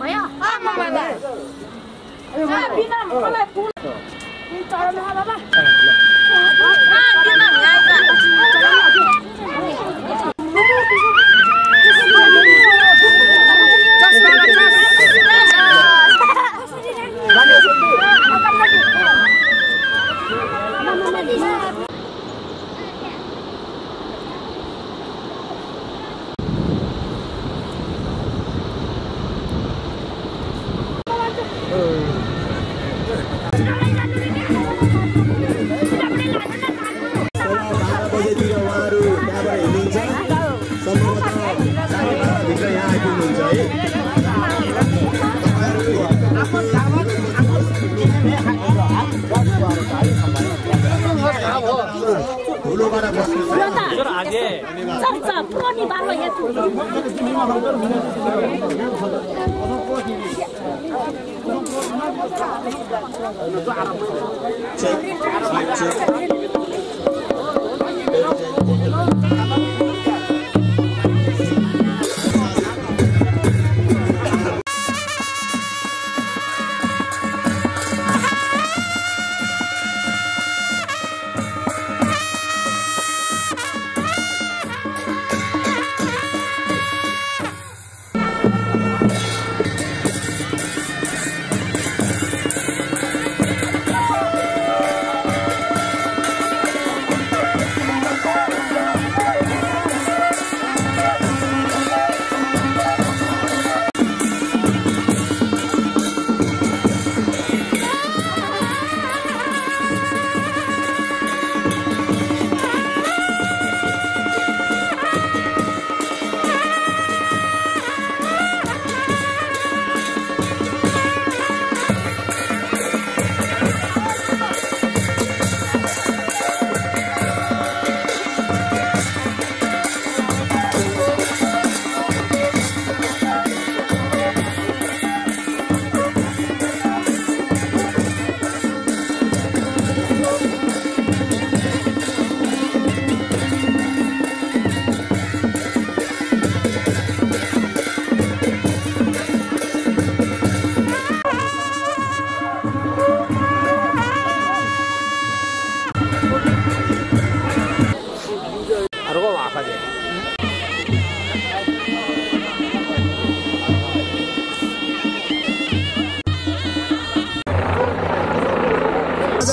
भयो आमाबाबा बिना मलाई फुल चढ्नु बाबा बिना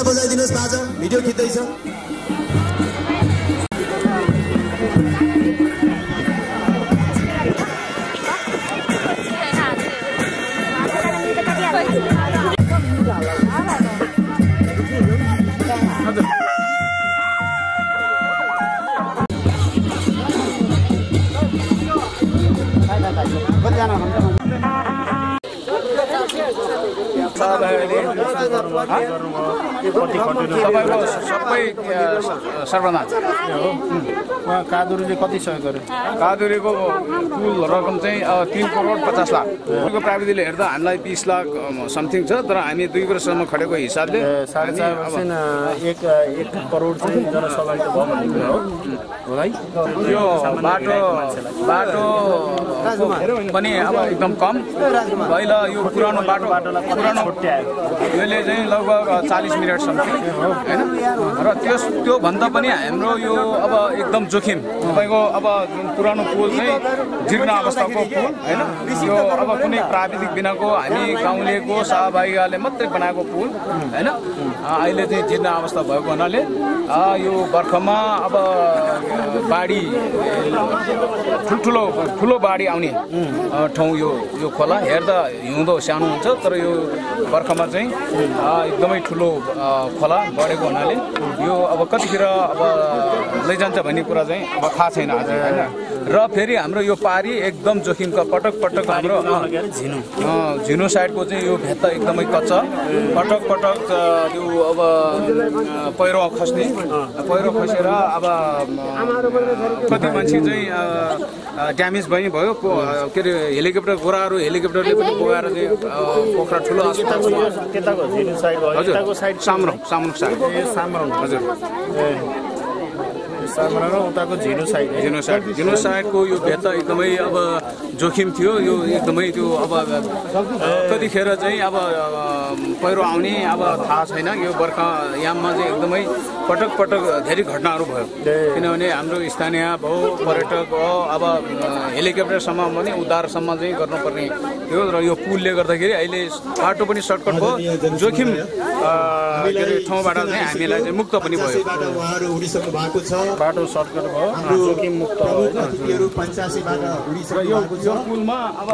बजाइदिनुस् बाजा भिडियो खिच्दैछ सबै सर्वनाश उहाँ कादुरीले कति सहयोग गर्यो कादुरीको कुल रकम चाहिँ 3 करोड 50 लाख उनीको प्राविधिकले हेर्दा हामीलाई 20 लाख समथिङ छ तर हामी 2 वर्षसम्म खटेको हिसाबले 4.5% एक करोड चाहिँ जनसहभागिता भयो होला है यो बाटो पनि अब एकदम कम पहिला यो पुरानो बाटोलाई पुरानो यसले चाहिँ लगभग 40 मिनट समथिङ हैन र त्यो भन्दा पनि हाम्रो यो अब एकदम जोखिम तपाईको अब जुन पुरानो पुल चाहिँ जीर्ण अवस्थाको पुल हैन यो अब कुनै प्राविधिक बिनाको हामी गाउँलेको सहभागीले मात्रै बनाएको पुल हैन अहिले चाहिँ जीर्ण अवस्था भएको हुनाले यो बर्खामा अब बाढी ठुलो बाढी आउने ठाउँ यो खोला हेर्दा हिउँदो सानो हुन्छ तर यो बर्खामा चाहिँ एकदमै ठुलो खोला बढेको हुनाले यो अब कतिखेर अब लैजान्छ भन्ने कुरा चाहिँ अब थाहा छैन आज हैन र फेरि हाम्रो यो पारी एकदम जोखिमका पटक हाम्रो झिनु साइडको चाहिँ यो भेट्टा एकदमै कच्चा पटक त्यो अब पहिरो खसेर अब कति मान्छे चाहिँ ड्यामेज भयो के अरे हेलिकप्टर गोराहरू हेलिकप्टरले पनि पुगाएर चाहिँ पोखरा ठुलो केताको झिनु साइड भयो हजुर सामरङ साइड सामरङ हजुर सामना र उताको झिनु साइडको यो भेट एकदमै अब जोखिम थियो यो एकदमै त्यो अब कतिखेर चाहिँ अब पहिरो आउने अब थाहा छैन यो बर्खा याममा चाहिँ एकदमै पटक धेरै घटनाहरू भयो किनभने हाम्रो स्थानीय भयो पर्यटक भयो अब हेलिकप्टरसम्म पनि उद्धारसम्म चाहिँ गर्नुपर्ने थियो र यो पुलले गर्दाखेरि अहिले बाटो पनि सर्टकट भयो जोखिम ठाउँबाट चाहिँ हामीलाई चाहिँ मुक्त पनि भयो बाटो सर्टकट भयो जोखिम मुक्त यो पुलमा अब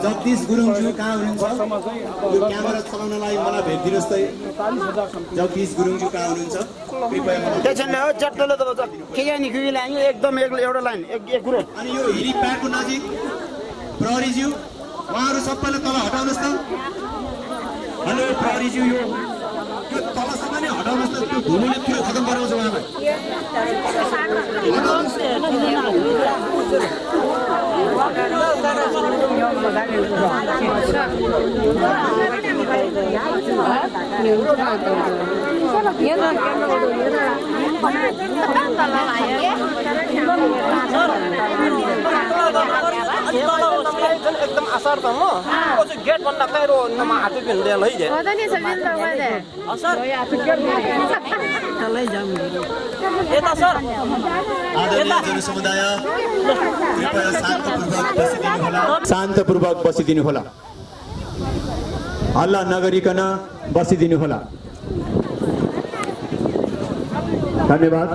जगदीश गुरुङज्यू कहाँ हुनुहुन्छ यो क्यामेरा चलाउनलाई मलाई भेटिदिनुहोस् त जगदीश गुरुङज्यू कहाँ हुनुहुन्छ त्यसैले हो चट्टले त के निक्ली लाइन एकदम एउटा लाइन एक कुरो अनि यो हेलिप्याडको नजिक प्रहरीज्यू उहाँहरू सबैले तल हटाउनुहोस् त हेलो प्रहरीज्यू यो तलसम्म नै हटाउनुहोस् त त्यो धुलोले पुरो खतम गराउँछ उहाँलाई एकदम असर त म गेट भन्दा बाहिर नमा हात पिन्दै लैजे यता सर आदरणीय जनसमुदाय कृपया शान्तपूर्वक बसिदिनु होला हल्ला नगरिकन बसिदिनु होला धन्यवाद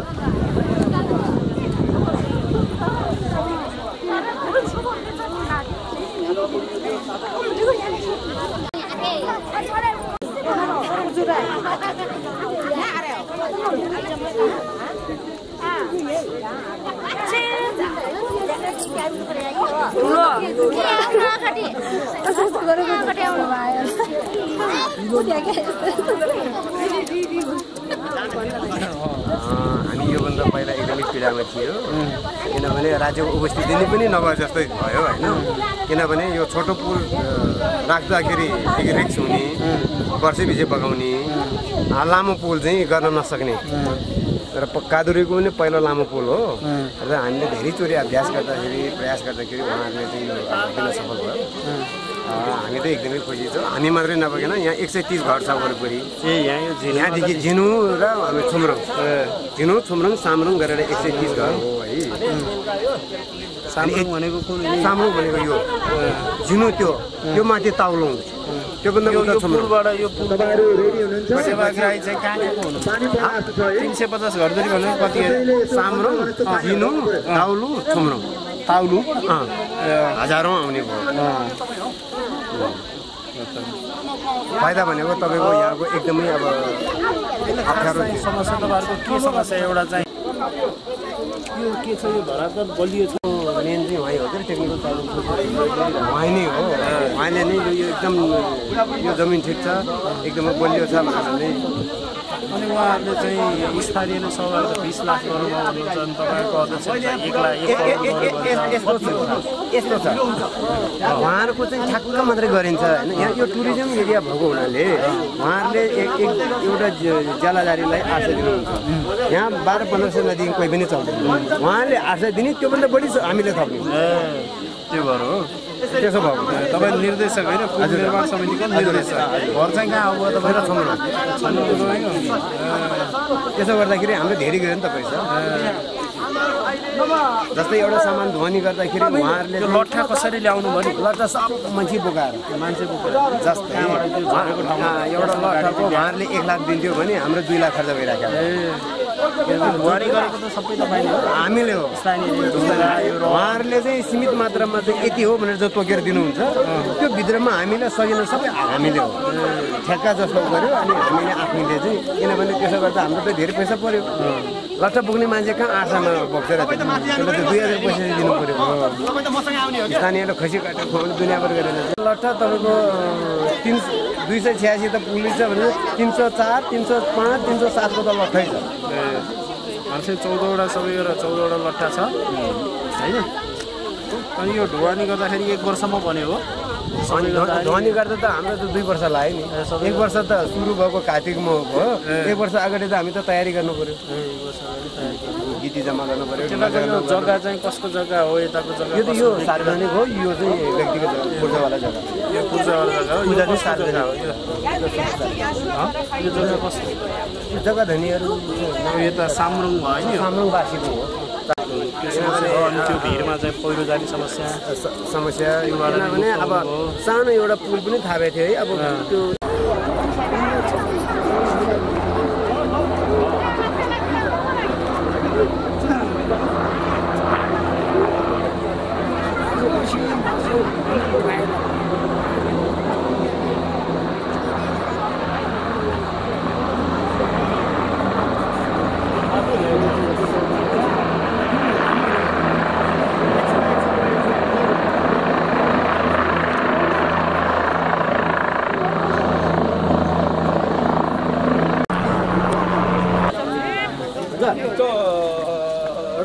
हामी योभन्दा पहिला एकदमै पीडामा थियो किनभने राज्यको उपस्थिति नै पनि नभए जस्तै भयो होइन किनभने यो छोटो पुल राख्दाखेरि रिक्स हुने वर्षैपछि बगाउने लामो पुल चाहिँ गर्न नसक्ने र कादुरीको पनि पहिलो लामो पुल हो र हामीले धेरैचोटि अभ्यास गर्दाखेरि प्रयास गर्दाखेरि उहाँहरूले चाहिँ यो दिन सफल भयो हामी त एकदमै खुसी छौँ हामी मात्रै नभएन यहाँ 130 घर छ वरिपरि यहाँदेखि झिनु र झिनु छुमरङ सामरङ गरेर 130 घर हो है सामरङ भनेको कुन सामरङ भनेको यो झिनु त्यो माथि ताउलुङ त्यो भन्दा उता पुलबाट यो पुलहरु रेडी हुनुहुन्छ सेवाग्राही चाहिँ कहाँको हुनुहुन्छ 350 घरधरी भन्नु कति सामरङ झिनु ताउलु छुमरङ ताउलु हजारौं आउने भयो फाइदा भनेको तपाईको यहाँको एकदमै अब अप्ठ्यारो समस्या तपाईहरुको के समस्या एउटा चाहिँ यो के छ यो धरातल बलियो छ मेन चाहिँ वही हो कि टेक्निकल प्रब्लम वही नै हो वहीले नै यो एकदम यो जमिन ठिक छ एकदमै बलियो छ भनेर अनि उहाँहरूले चाहिँ स्थानीय नै सवाल 20 लाख गरौँ भन्नुहुन्छ अनि तपाईहरुको अध्यक्ष 1 लाख यस्तो छ उहाँहरुको चाहिँ ठ्याक्क मात्रै गरिन्छ हैन यहाँ यो टुरिज्म एरिया भएको हुनाले उहाँहरुले एउटा जलाधारीलाई 800 दिनुहुन्छ यहाँ 12-1500 नदिन कोही पनि चल्दैन उहाँले 800 दिने त्यो भन्दा बढी हामीले थप्ने त्यो भएर हो त्यसो भएको तपाईँ निर्देशक होइन पुल निर्माण समितिको निर्देशक घर चाहिँ कहाँ आउनुभयो तपाईँ र त्यसो गर्दाखेरि हाम्रो धेरै गयो नि त पैसा जस्तै एउटा सामान ध्वनि गर्दाखेरि उहाँहरूले लट्ठा कसरी ल्याउनु भयो लट्ठा सब मान्छे बोकाएर जस्तै एउटा लट्ठाको उहाँहरूले 1 लाख दिन्थ्यो भने हाम्रो 2 लाख खर्च भइरहेको बुहारी गरेको त सबै तपाईँले हो हामीले हो उहाँहरूले चाहिँ सीमित मात्रामा चाहिँ यति हो भनेर जो तोकेर दिनुहुन्छ त्यो भित्रमा हामीलाई सजिलो सबै हामीले हो ठेक्का जस्तो गर्यो अनि हामीले आफैले चाहिँ किनभने त्यसो गर्दा हाम्रो त धेरै पैसा पर्यो लट्ठा बोक्ने मान्छे कहाँ 800मा बोक्छ र त्यसलाई त 2000 पैसा दिनु पर्यो स्थानीयले खसी काटेर खुवाउने दुनियाँभर गरेर लट्ठा तपाईँको 286 त पुलिस छ भने 304, 305, 307 को त लट्ठै छ मान्छे 14वटा सबै गरेर 14वटा लट्ठा छ हैन अनि यो ढुवानी गर्दाखेरि 1 वर्षमा बन्यो हो ध्वनि गर्दा त हाम्रो त 2 वर्ष लाग्यो नि 1 वर्ष त सुरु भएको कार्तिकमा हो 1 वर्ष अगाडि त हामी त तयारी गर्नु पर्यो गीति जम्मा गर्नु पर्यो जग्गा चाहिँ कसको जग्गा हो यताको जग्गा यो सार्वजनिक हो यो चाहिँ व्यक्तिगत पूर्जावाला जग्गा यो पूर्जावाला जग्गा हो पूजा चाहिँ सार्वजनिक हो यो जग्गा कसको यो जग्गा धनीहरू यो त सामरुङ भयो नि सामरुङ वासीको हो अनि त्यो भिडमा चाहिँ पहिरो जाने समस्या किनभने अब सानो एउटा पुल पनि थापेको थियो है अब त्यो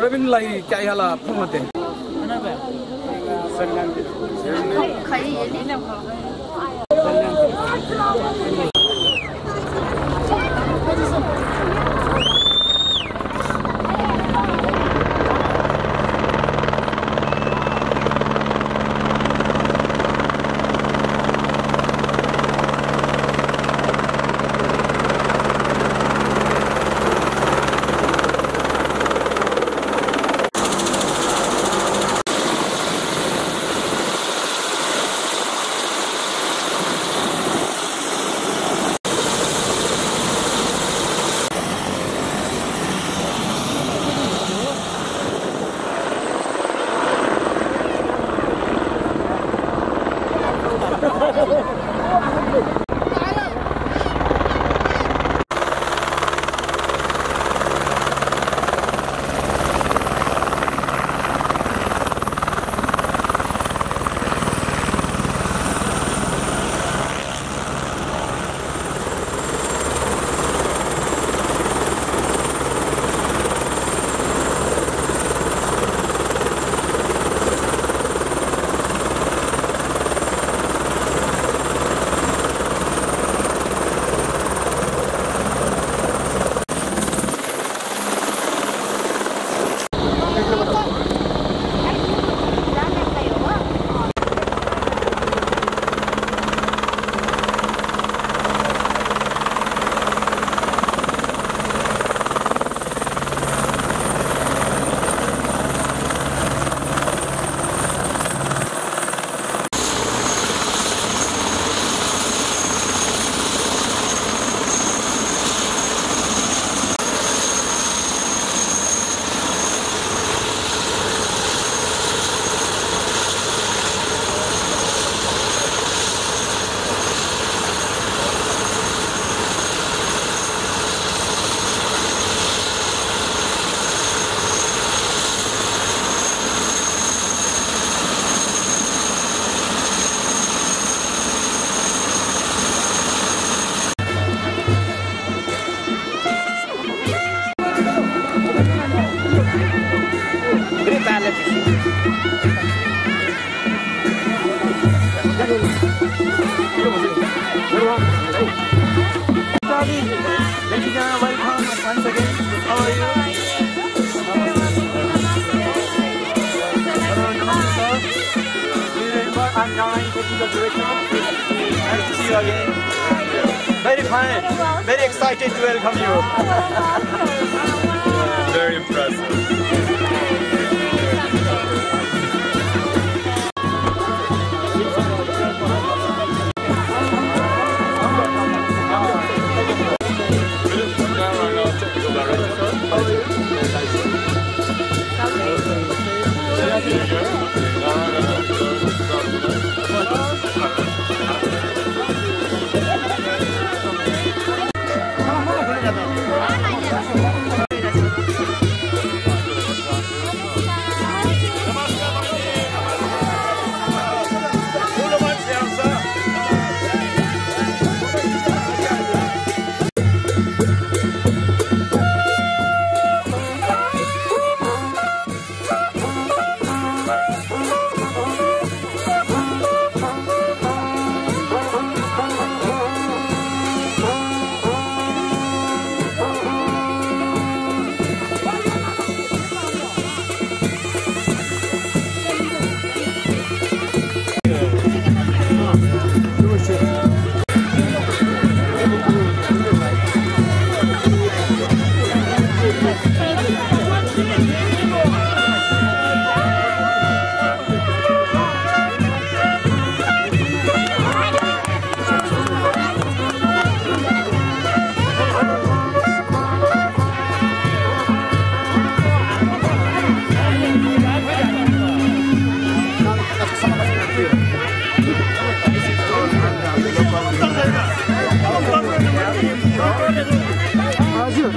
रविनलाई क्या हाला फमते Very fine. Very excited to welcome you. Very impressive.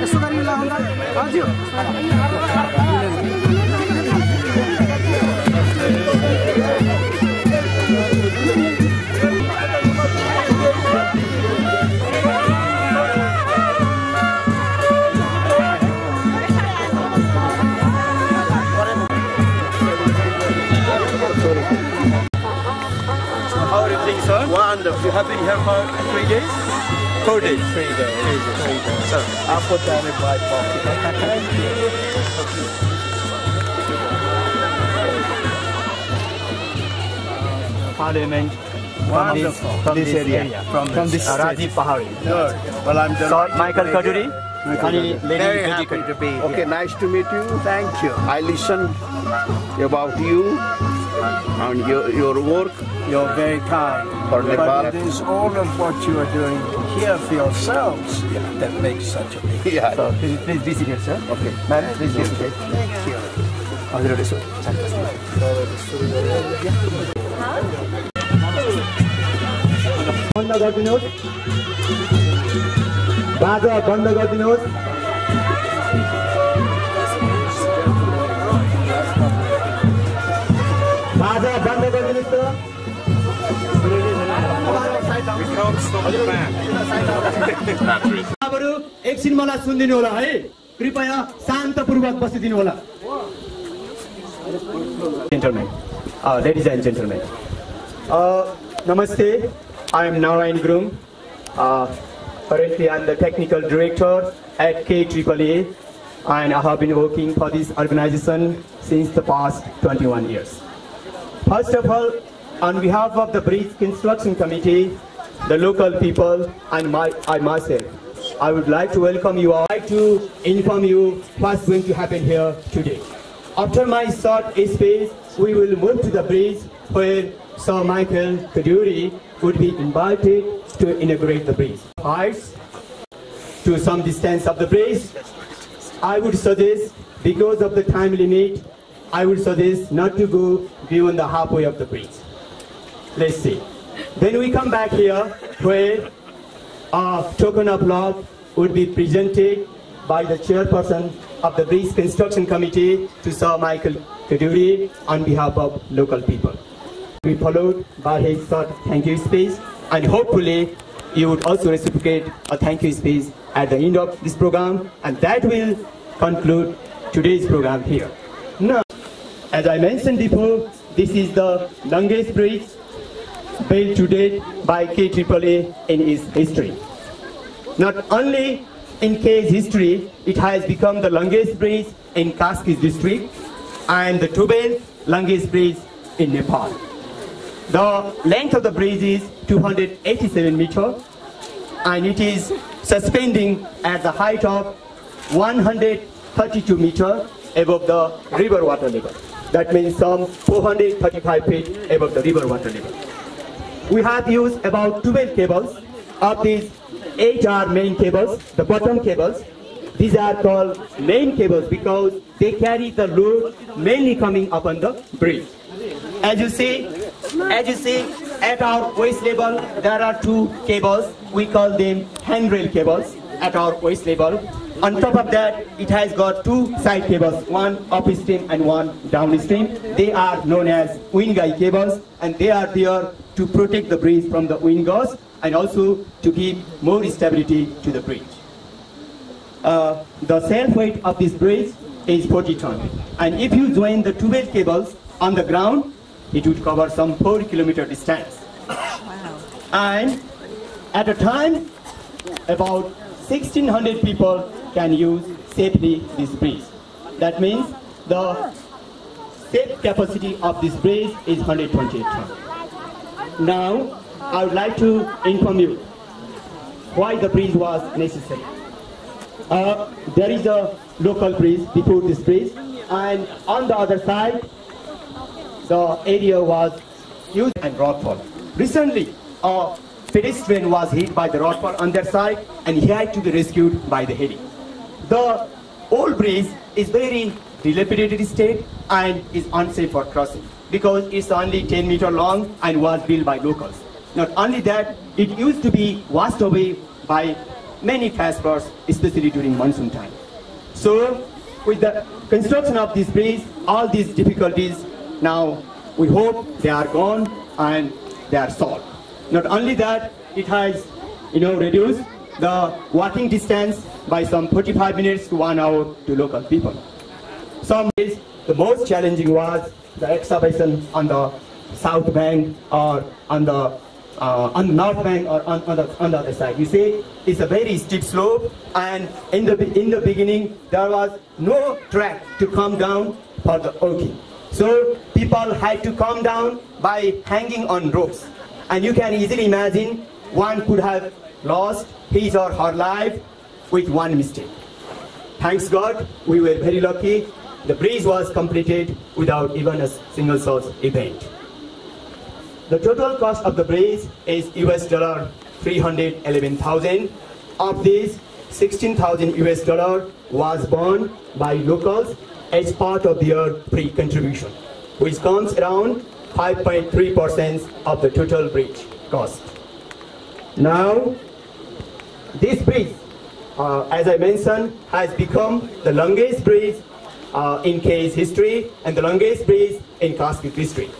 यसो गरी लाउँदा हजुर How are you doing, sir? Wonderful. You have been here for 3 days? 4 days. 3 days. Sir, I'll put that in my pocket. Parliament from this area. From this Rajiv Pahari. Well, I'm delighted. Michael Kaduri. Very happy to be here. Okay, nice to meet you. Thank you. I listened about you and your work. You're very kind. For Nepal. But it is all of what you are doing here for yourselves that makes such a big Yeah. So, please be seated, sir. Okay. Madam, please be seated. Thank you. हजुरहरूले यसो बन्द गरिदिनुहोस् बाजा बन्द गरिदिनुहोस् बाजा बन्द गरिदिनुहोस् त एकछिन मलाई सुनिदिनु होला है कृपया शान्तपूर्वक बसिदिनु होला Gentlemen, ladies and gentlemen, Namaste. I am Narayan Groom. Currently, I am the technical director at KAAA, and I have been working for this organization since the past 21 years. First of all, on behalf of the Bridge Construction Committee, the local people, and I myself, I would like to welcome you all. I would like to inform you what's going to happen here today. After my short speech, we will move to the bridge where Sir Michael Kaduri would be invited to inaugurate the bridge. Heights to some distance of the bridge, I would suggest, because of the time limit, I would suggest not to go beyond the halfway of the bridge. Let's see. Then we come back here where a token of love would be presented by the chairperson of the Bridge Construction Committee to Sir Michael Kaduri on behalf of local people. We followed by his short thank you speech, and hopefully you would also reciprocate a thank you speech at the end of this program, and that will conclude today's program here. Now, as I mentioned before, this is the longest bridge built to date by KAAA in its history. Not only in K's history, it has become the longest bridge in Kaskis district and the 12th longest bridge in Nepal. The length of the bridge is 287 meters, and it is suspending at the height of 132 meters above the river water level. That means some 435 feet above the river water level. We have used about 12 cables. Of these, 8 are main cables, the bottom cables. These are called main cables because they carry the load mainly coming upon the bridge. As you see, at our waist level, there are 2 cables. We call them handrail cables at our waist level. On top of that, it has got 2 side cables, one upstream and one downstream. They are known as wind guy cables, and they are there to protect the bridge from the wind gusts and also to give more stability to the bridge. The self-weight of this bridge is 40 tons. And if you join the 12 cables on the ground, it would cover some 4 kilometer distance. Wow. And at a time, about 1,600 people can use safely this bridge. That means the safe capacity of this bridge is 128 tons. Now, I would like to inform you why the bridge was necessary. There is a local bridge before this bridge, and on the other side, the area was used and rockfall. Recently, a pedestrian was hit by the rockfall on their side, and he had to be rescued by the heli. The old bridge is very dilapidated state and is unsafe for crossing because it's only 10 meters long and was built by locals. Not only that, it used to be washed away by many flash floods, especially during monsoon time. So with the construction of this bridge, all these difficulties now we hope they are gone and they are solved. Not only that, it has reduced the walking distance by some 45 minutes to 1 hour to local people. Some days the most challenging was the excavation on the south bank or on the north bank or on the other side. You see, it's a very steep slope, and in the beginning there was no track to come down for the walking. So people had to come down by hanging on ropes, and you can easily imagine one could have lost his or her life with one mistake. Thanks God, we were very lucky. The bridge was completed without even a single source event. The total cost of the bridge is $311,000. Of this, $16,000 was borne by locals as part of their pre-contribution, which comes around 5.3% of the total bridge cost. Now, this bridge, as I mentioned, has become the longest bridge in K's history and the longest bridge in Kashmir district.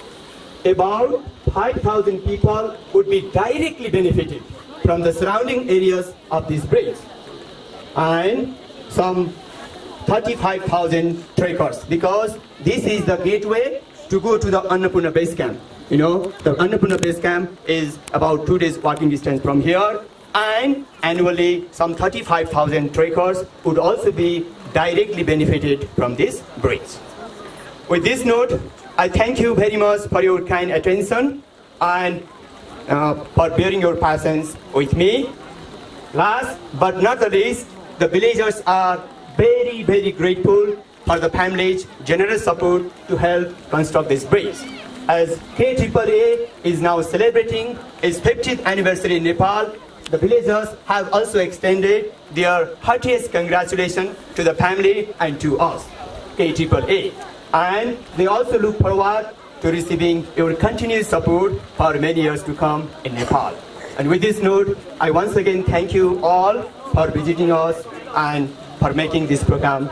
About 5,000 people would be directly benefited from the surrounding areas of this bridge, and some 35,000 trekkers, because this is the gateway to go to the Annapurna base camp. The Annapurna base camp is about 2 days walking distance from here, and annually some 35,000 trekkers would also be directly benefited from this bridge. With this note, I thank you very much for your kind attention and for bearing your patience with me. Last but not the least, the villagers are very, very grateful for the family's generous support to help construct this bridge. As KAAA is now celebrating its 50th anniversary in Nepal, the villagers have also extended their heartiest congratulations to the family and to us, KAAA. And they also look forward to receiving your continued support for many years to come in Nepal. And with this note, I once again thank you all for visiting us and for making this program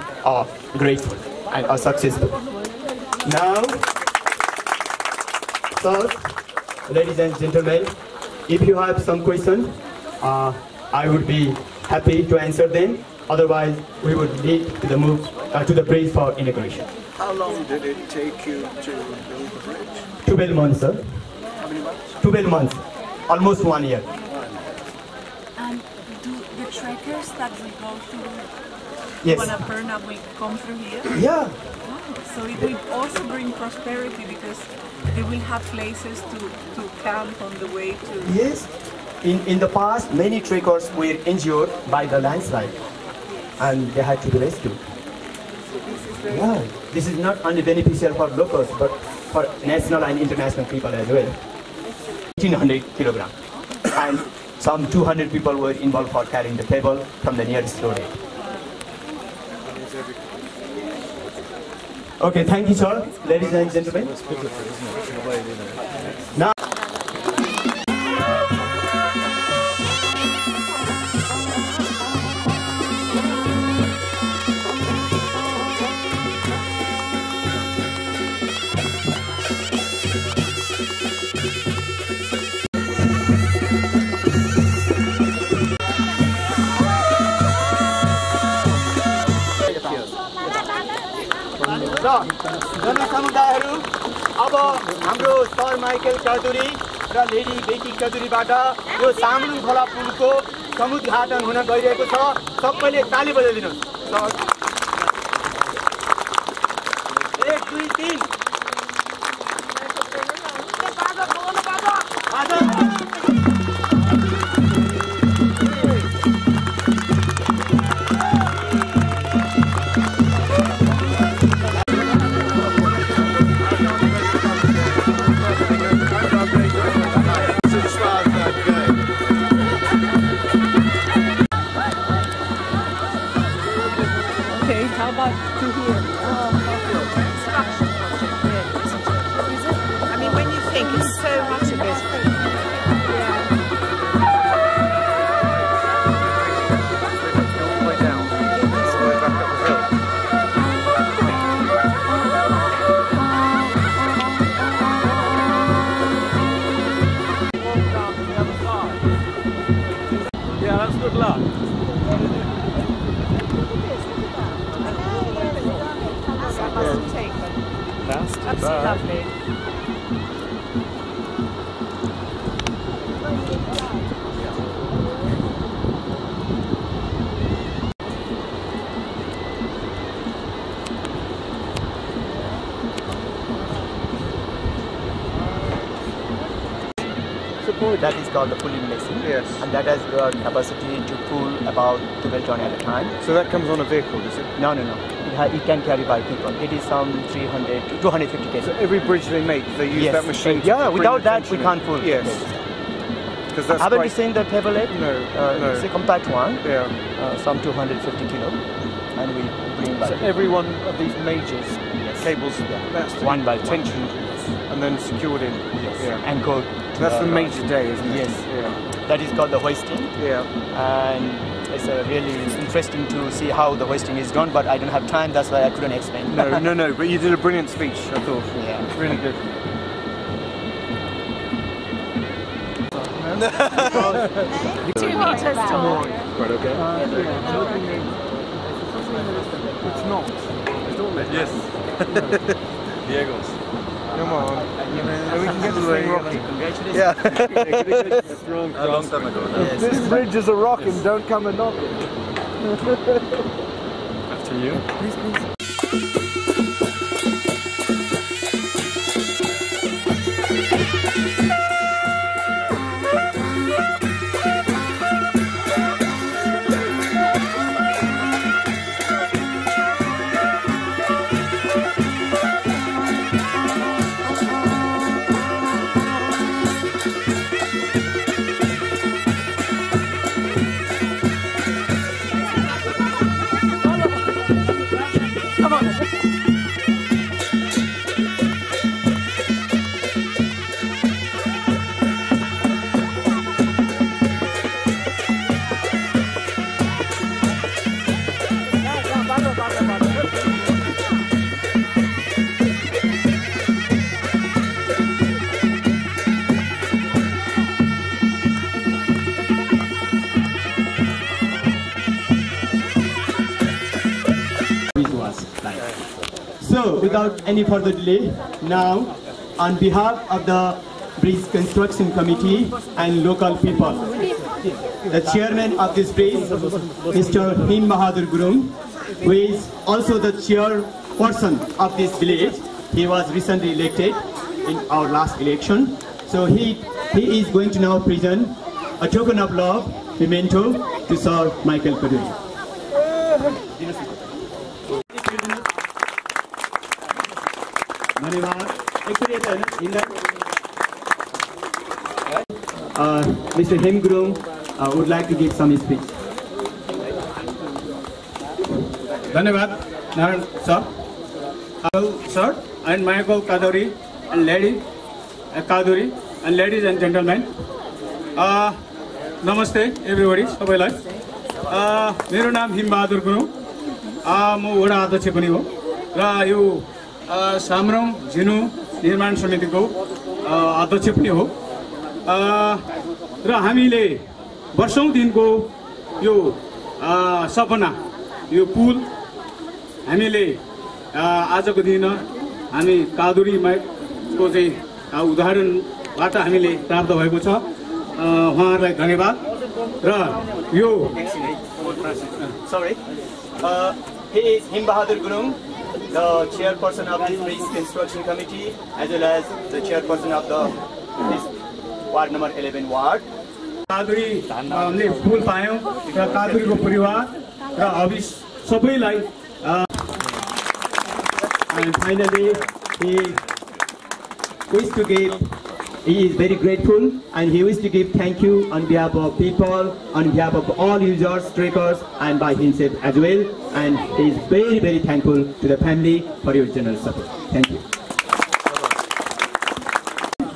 grateful and successful. Now, so, ladies and gentlemen, if you have some questions, I would be happy to answer them. Otherwise, we would need to move to the bridge for inauguration. How long did it take you to build the bridge? 12 months, sir. How many months? 12 months, almost 1 year. And do the trekkers that will go to Yes. Annapurna will come through here? Yeah. Oh, so it will also bring prosperity because they will have places to camp on the way to... Yes. In the past, many trekkers were injured by the landslide and they had to be rescued. Yeah. This is not only beneficial for locals but for national and international people as well. 1,800 kilograms. And some 200 people were involved for carrying the table from the nearest road. Okay, thank you, sir. Ladies and gentlemen. Now, जनसमुदायहरू अब हाम्रो sir Michael kaduri र lady बेटी kaduriबाट यो सामलुङ खोला पुलको समुद्घाटन हुन गइरहेको छ। सबैले ताली बजाइदिनुहोस्। 1 2 3 How about to here? Construction project, yeah. Is it? I mean, when you think it's so much of it. Yeah. absolutely lovely. That is called the pulling machine, yes, and that has got capacity to pull about 12 ton at a time. So that comes on a vehicle, does it? No. It can carry by people. It is some 300 to 250 kg. So every bridge they make, they use that machine. Yeah, without that we can't pull. Yes. Because that's haven't you seen the table leg? No. It's a compact one. Yeah. Some 250 kilo, and we bring by. So every one of these majors cables, that's one by tension, and then secured in. Yes. Yeah. Anchored. That's the major day, isn't it? Yes. Yeah. That is called the hoisting. Yeah. And it's really interesting to see how the hoisting is done, but I don't have time. That's why I couldn't explain. No. But you did a brilliant speech, I thought. Yeah. It's really good. 2 meters tall. Right, okay. It's not. Yes. Diego's. Come on. We can get this thing rocking. Congratulations. Yeah. A long time ago. If this bridge is a rocking, don't come and knock it. After you. Please. So, without any further delay, now, on behalf of the Bridge Construction Committee and local people, the chairman of this bridge, Mr. Him Bahadur Gurung, who is also the chairperson of this village. He was recently elected in our last election. So he is going to now present a token of love, memento, to Sir Michael Kaduri. Mr. Him Gurung would like to give some speech. Dhanyavad, Naran sir. Sir and Michael Kaduri and ladies and gentlemen. Namaste everybody. सबैलाई. मेरो नाम हिम बहादुर गुरुङ. म वडा अध्यक्ष पनि हो र यो सामरङ झिनु निर्माण समितिको अध्यक्ष पनि हो. र हामीले वर्षौं दिनको यो सपना यो पुल हामीले आजको दिन हामी कादुरीको चाहिँ उदाहरणबाट हामीले प्राप्त भएको छ. उहाँहरूलाई धन्यवाद. र यो he is Him Bahadur Gurung, the chairperson of this Bridge Construction Committee, as well as the chairperson of this Ward number 11 Ward. कादुरी हामीले पुल पायौं र कादुरीको परिवार र हबिस सबैलाई. And finally, he is very grateful and he wishes to give thank you on behalf of people, on behalf of all users, trekkers, and by himself as well. And he is very, very thankful to the family for your generous support. Thank you.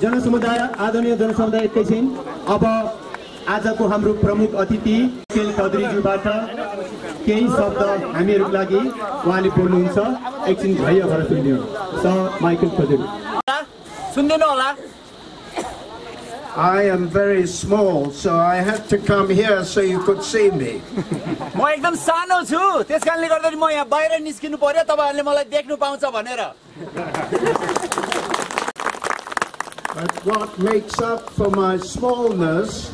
जनसमुदाय आदरणीय जनसमुदाय एकैछिन अब आजको हाम्रो प्रमुख अतिथि Mikel कदुरीज्यूबाट केही शब्द हामीहरूको लागि उहाँले बोल्नुहुन्छ. एकछिन धैर्य भएर सुनिदिनु. सर माइकल कदुरी सुन्दिनु होला. I am very small, so I had to come here so you could see me. म एकदम सानो छु त्यसकारणले गर्दा म यहाँ बाहिर निस्किनु पर्यो तपाईहरुले मलाई देख्नु पाउँछ भनेर But what makes up for my smallness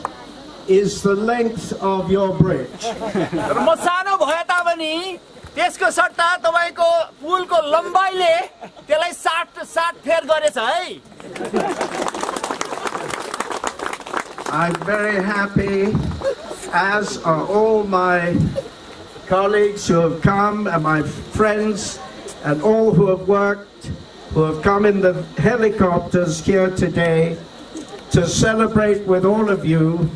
is the length of your bridge. म सानो भए तापनि त्यसको सट्टा तपाईको पुलको लम्बाइले त्यसलाई 60 फेर गरेछ है I'm very happy, as are all my colleagues who have come and my friends and all who have worked, who have come in the helicopters here today to celebrate with all of you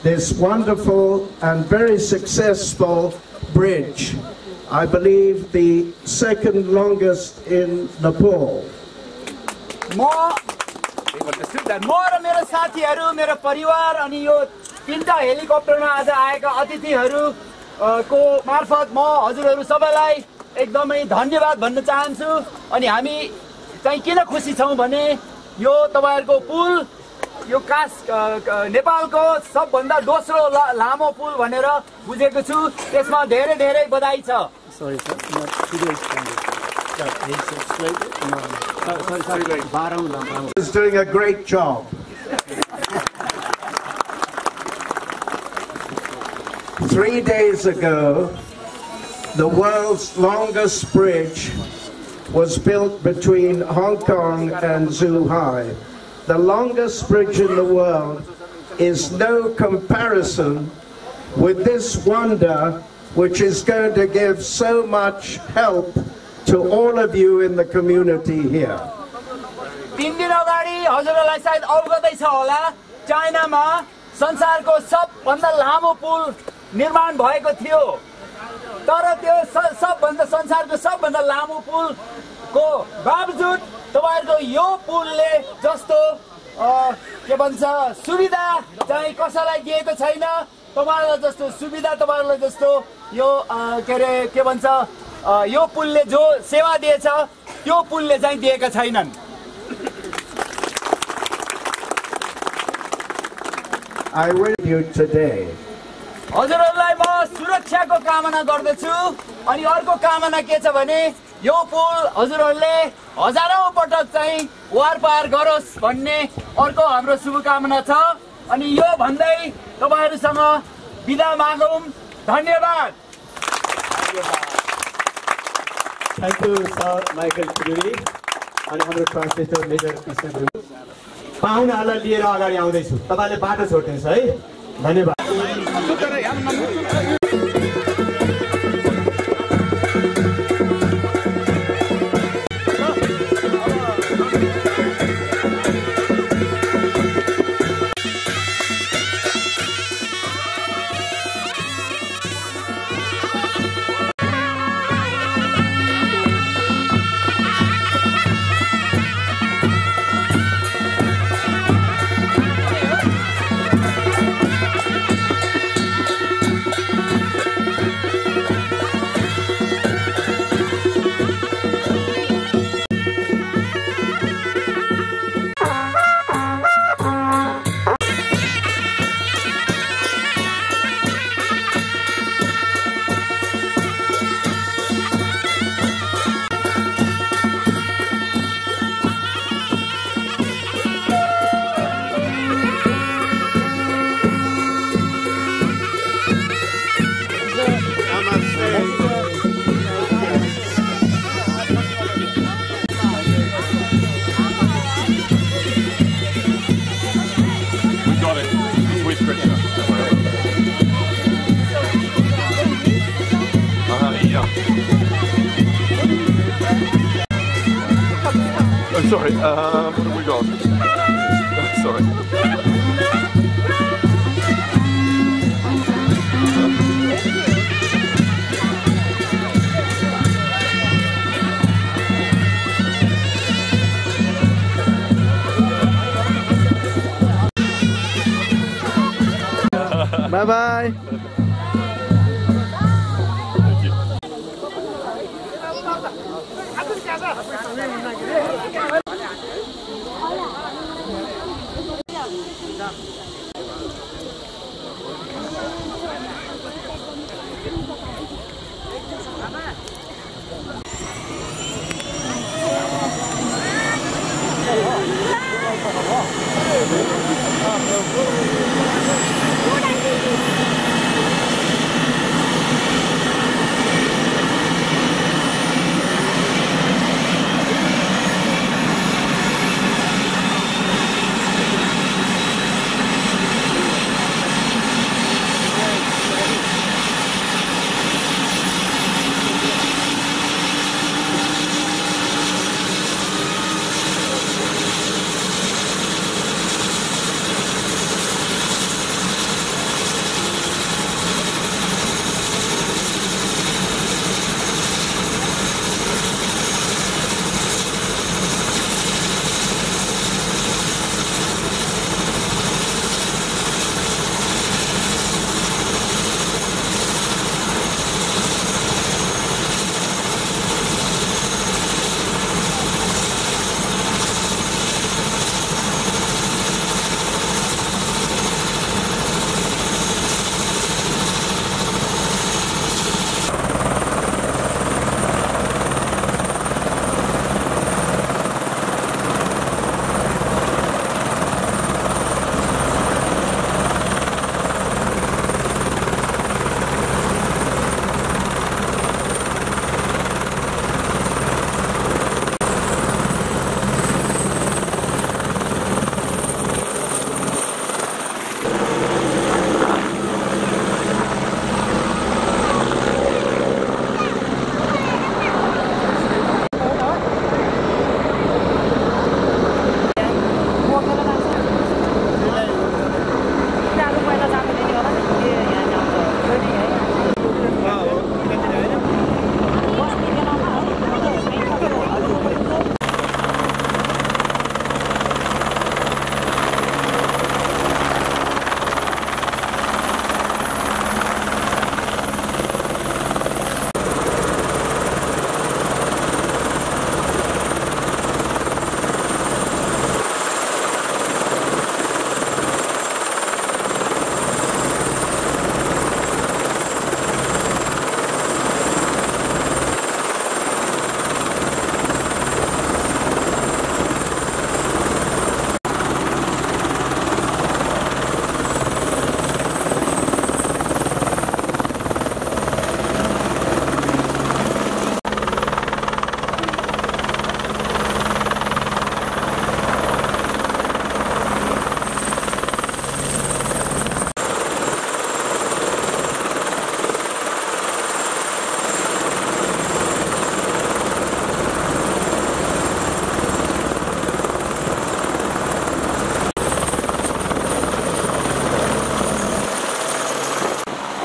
this wonderful and very successful bridge. I believe the second longest in Nepal. म र मेरो साथीहरु मेरो परिवार अनि यो तीनटा हेलिकप्टरमा आज आएका अतिथिहरु को मार्फत म हजुरहरु सबैलाई एकदमै धन्यवाद भन्न चाहन्छु अनि हामी चाहिँ किन खुसी छौं भने यो तपाईहरुको पुल यो नेपालको सबभन्दा दोस्रो लामो पुल भनेर बुझेको छु त्यसमा धेरै धेरै बधाई छ Sorry, sir. Is doing a great job. Three days ago, the world's longest bridge was built between Hong Kong and Zhuhai. The longest bridge in the world is no comparison with this wonder, which is going to give so much help to all of you in the community here. 3 दिन अगाडि हजुरलाई सायद अवगतै छ होला चाइनामा संसारको सबभन्दा लामो पुल निर्माण भएको थियो तर त्यो संसारको सबभन्दा लामो पुलको बावजुद तपाईहरुको यो पुलले जस्तो के भन्छ सुविधा चाहिँ कसैलाई दिएको छैन तपाईहरुलाई जस्तो सुविधा तपाईहरुलाई जस्तो यो के भन्छ यो पुलले जो सेवा दिएछ त्यो पुलले चाहिँ दिएका छैनन् I wish you today. हजुरहरुलाई म सुरक्षाको कामना गर्दछु अनि अर्को कामना के छ भने यो पुल हजुरहरुले हजारौं पटक चाहिँ वार पार गरोस् भन्ने अर्को हाम्रो शुभकामना छ अनि यो भन्दै तपाईहरुसँग बिदा मागौं धन्यवाद Thank you, Sir Michael Kaduri. अनि हाम्रो ट्रान्सलेटर मेजर कृष्ण पाहुनाहरूलाई लिएर अगाडि आउँदैछु तपाईले बाटो छोड्दिनुस् है धन्यवाद Sorry, what have we got? Sorry. Bye-bye.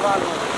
Bravo.